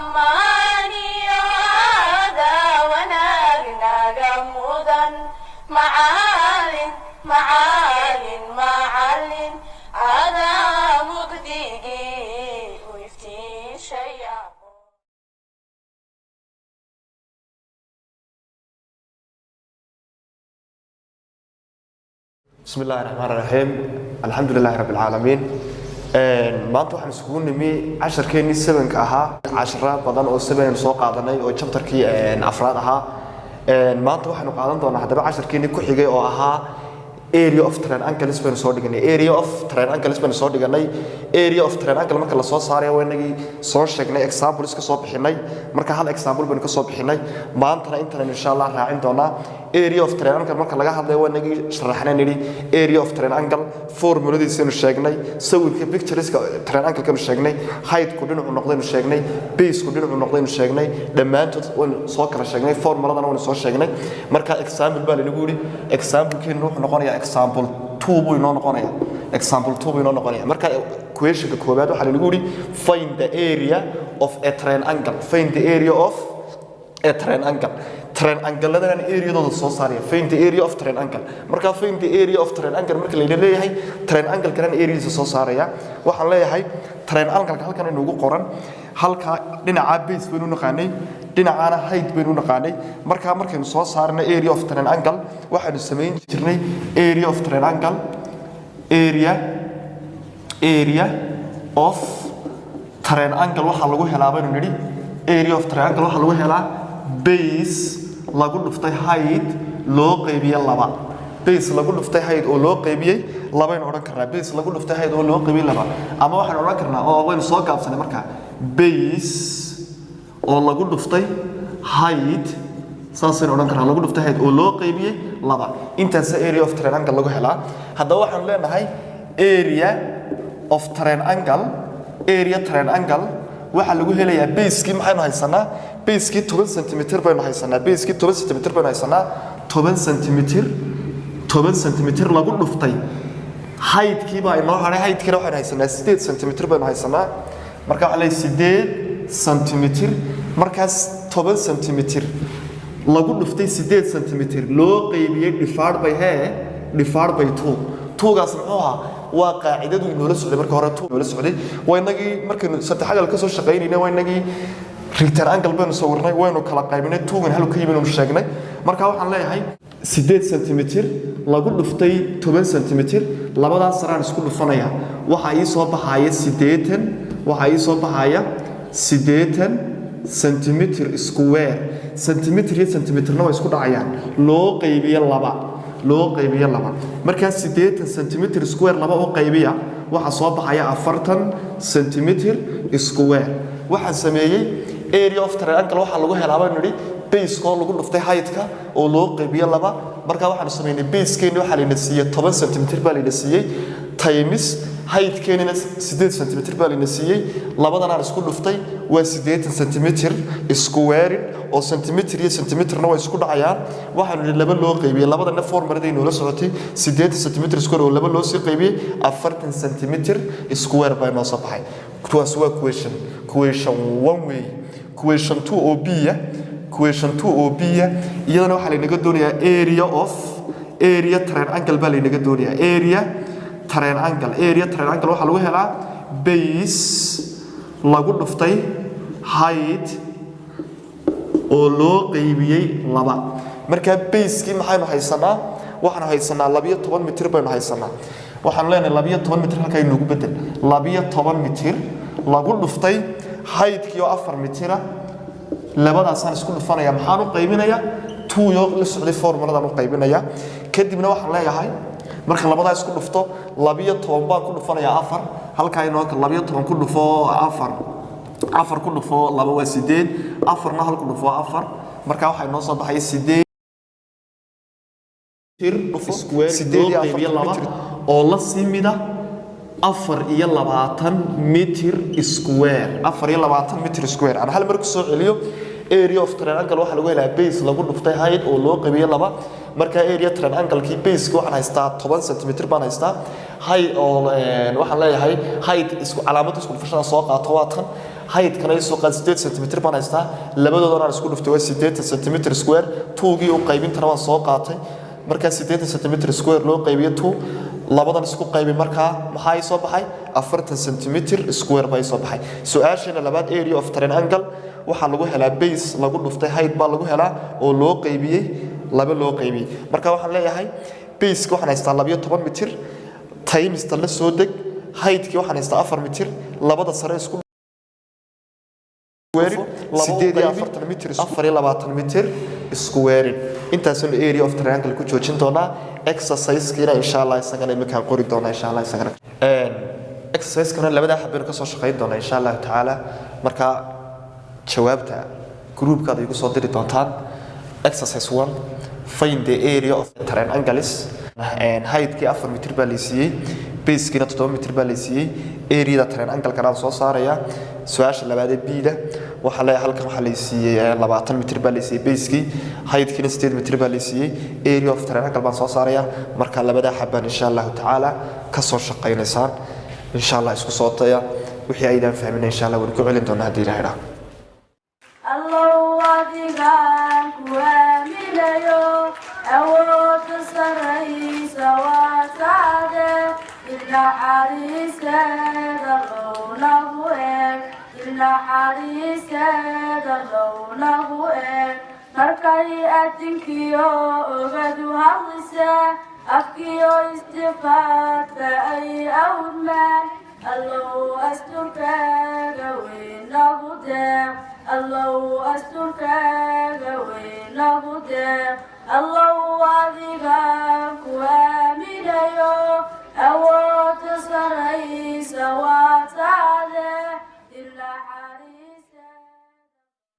أماني هذا ونارنا جمودا معال معال معال هذا مجدي ويفتي شيئا. بسم الله الرحمن الرحيم الحمد لله رب العالمين. maanta waxaan isugu nimi 10keeni 7ka ahaa 10 badan oo 7 soo qaadanay oo chapterkii afraad ahaa. maanta waxaanu qaadan doonaa hadaba 10keeni ku xigay oo ahaa area of triangles baan soo dhiganay. area of triangles baan soo dhiganay. area of triangle marka la soo saaray waanagi soo sheegnay examples ka soo bixinay. marka hal example baan ka soo bixinay. maanta inta insha Allah raacin doonaa area of triangle marka laga hadlayo waanagi sharaxnay nidi area of triangle formuladiisanu sheegnay, sawirka pictureska triangle kanu sheegnay, height ku dhinacu noqdaynu sheegnay, base ku dhinacu noqdaynu sheegnay, dhamaantood waan soo kala sheegnay, formuladana waan soo sheegnay. marka example baa lagu yiri example keen wuxuu noqonayaa example 2 buu inoo noqonayaa. example 2 buu inoo noqonayaa. marka question ka koobaad waxa lagu yiri find the area of a triangle. find the area of a triangle. triangle-ladan area-dooda soo saaraya. find the area of triangle. marka find the area of triangle marka la leeyahay triangle-kan area-diisa soo saaraya. waxaan leeyahay triangle-ka halkan inuu ugu qoran halka dhinaca base baynu naqaanay, dhinacana height baynu naqaanay. markaynu soo saarno area of triangle waxaanu sameyn jirnay area of triangle area of triangle waxa lagu helaa baynu nidhi area of triangle waxa lagu helaa base lagu dhuftay height loo qaybiyay 2. base lagu dhuftay height oo loo qaybiyay 2 aynu oran karnaa. base lagu dhuftay height oo loo qaybiyay 2 ama waxaan oran karnaa oo waynu soo gaabsanay marka base oo lagu dhuftay height saasaynu oran karnaa lagu dhuftay height oo loo qaybiyay 2. intaas area of triangle lagu helaa. haddaba waxaan leenahay area of triangle waxa lagu helayaa base-kii maxaynu haysanaa base-kii 10 cm baynu haysanaa. base-kii 10 cm baynu haysanaa. 10 cm lagu dhuftay height-kii baa inoo haray. height-kiina waxaynu haysanaa 8 cm baynu haysanaa. marka waxa la 8 cm markaas 10 cm lagu dhuftay 8 cm loo qaybiyay divided by 2. 2gaas muxuu ahaa waa qaacidadu inoo la socday marka hore 2 inoo la socday. waynagii markaynu saddexagal ka soo shaqeynayna waynagii rectangle baynu soo warnay waynu kala qaybinay 2gan hal ka yimid oo sheegnay. marka waxaan leeyahay 8 cm lagu dhuftay 10 cm labadaas saraan isku dhufanaya waxa ay soo baxaya 80 waxa ay soo baxaya 80 cm square. centimeter iyo centimeterna way isku dhacayaan loo qaybiyo 2 marka 80 cm square 2 oo qaybiya waxa soo baxaya 40 cm square. waxa sameeyay area of triangle waxa lagu helaa nidi base ko lagu dhuftay height-ka oo loo qaybiyo 2. marka waxaan sameeynay base-keena waxa la siiyay 10 cm baa la siiyay times height-keena 8 cm baa la siiyay. labadana isku dhuftay waa 80 cm square oo centimeter iyo centimeterna way isku dhacayaan. waxaan laba loo qaybiyay labadana formuladii inoo la socotay 8 cm square oo laba loo sii qaybiyay 40 cm square baa noo soo baxay. kuwaas waa question 1 way. question 2 oo b iyadana waxa la inaga doonayaa area triangle baa la inaga doonayaa area triangle waxa lagu helaa base lagu dhuftay height oo loo qaybiyay 2. marka base-kii maxaynu haysanaa waxaan haysanaa 12 mitir baynu haysanaa. waxaan leenahay 12 mitir halka inuu ugu bedel 12 mitir lagu dhuftay height-kii oo 4 mitir labadaas aan isku dhufanaya maxaan u qaybinayaa 2 iyo la socday formuladan u qaybinaya. kadibna waxaan leeyahay marka labadaas isku dhufto 12 baan ku dhufanayaa 4 halka inoo 12 ku dhufo 4 ku dhufo 2 waa 8 4na hal ku dhufo 4 marka waxa inoo soo baxay 8 square 8 oo la simida 24 meter square 24 meter square. aan hal mar ku soo celiyo area of triangle waxa lagu helaa base lagu dhuftay height oo loo qaybiyay 2. marka area triangle-kii base-ka waxaan haystaa 10 cm baan haystaa. height oo waxaan leeyahay height isku calaamad isku dhufashada soo qaato waa tan height kana soo qaad 8 cm baan haystaa labadoodana aan isku dhuftay waa 8 cm square 2gii u qaybintana waan soo qaatay marka 8 cm square loo qaybiyo 2 labadan isku qaybi marka maxay soo baxay 40 cm square bay soo baxay su'aashana labaad area of triangle waxa lagu helaa base lagu dhuftay height baa lagu helaa oo loo qaybiyay laba loo qaybiyay marka waxaan leeyahay base ka waxaan haystaa 12 mitir times tan la soo deg height ki waxaan haystaa 4 mitir labada sare isku sideed iyo 40 mitir 24 mitir square intaasoo area of triangle ku joojin doonaa exercise kiina insha Allah isagana imika qori doonaa insha Allah isagana exercise kana labada xabir ka soo shaqeyn doonaa insha Allah taala marka jawaabta groupkaada igu soo diri doontaan exercise 1 find the area of the triangles and height ki 4 mitir baa la siiyay base kiina 7 mitir baa la siiyay area da triangle kana soo saaraya su'aasha labaad ee b-da waxa la halkan waxa la siiyay 20 mitir baa la siiyay base ki height kiina 8 mitir baa la siiyay area of triangle baan soo saaraya marka labada xabban insha Allah taala ka soo shaqeynaysan insha Allah isku soo taya wixii aydan fahmin insha Allah waan ku celin doonaa hadii ilaahay raaco Allahu adigan kuamilayo awood saraysa waa taade ila xariiskada lownahu ila xariiskada lownahu markay adinkiyo ogadu hadlisa afkiyo istifaadka ay awdmaan Allahu asturkaaga weynahu deeq Allahu asturkaaga weynahu deeq Allahu adigan kuamilayo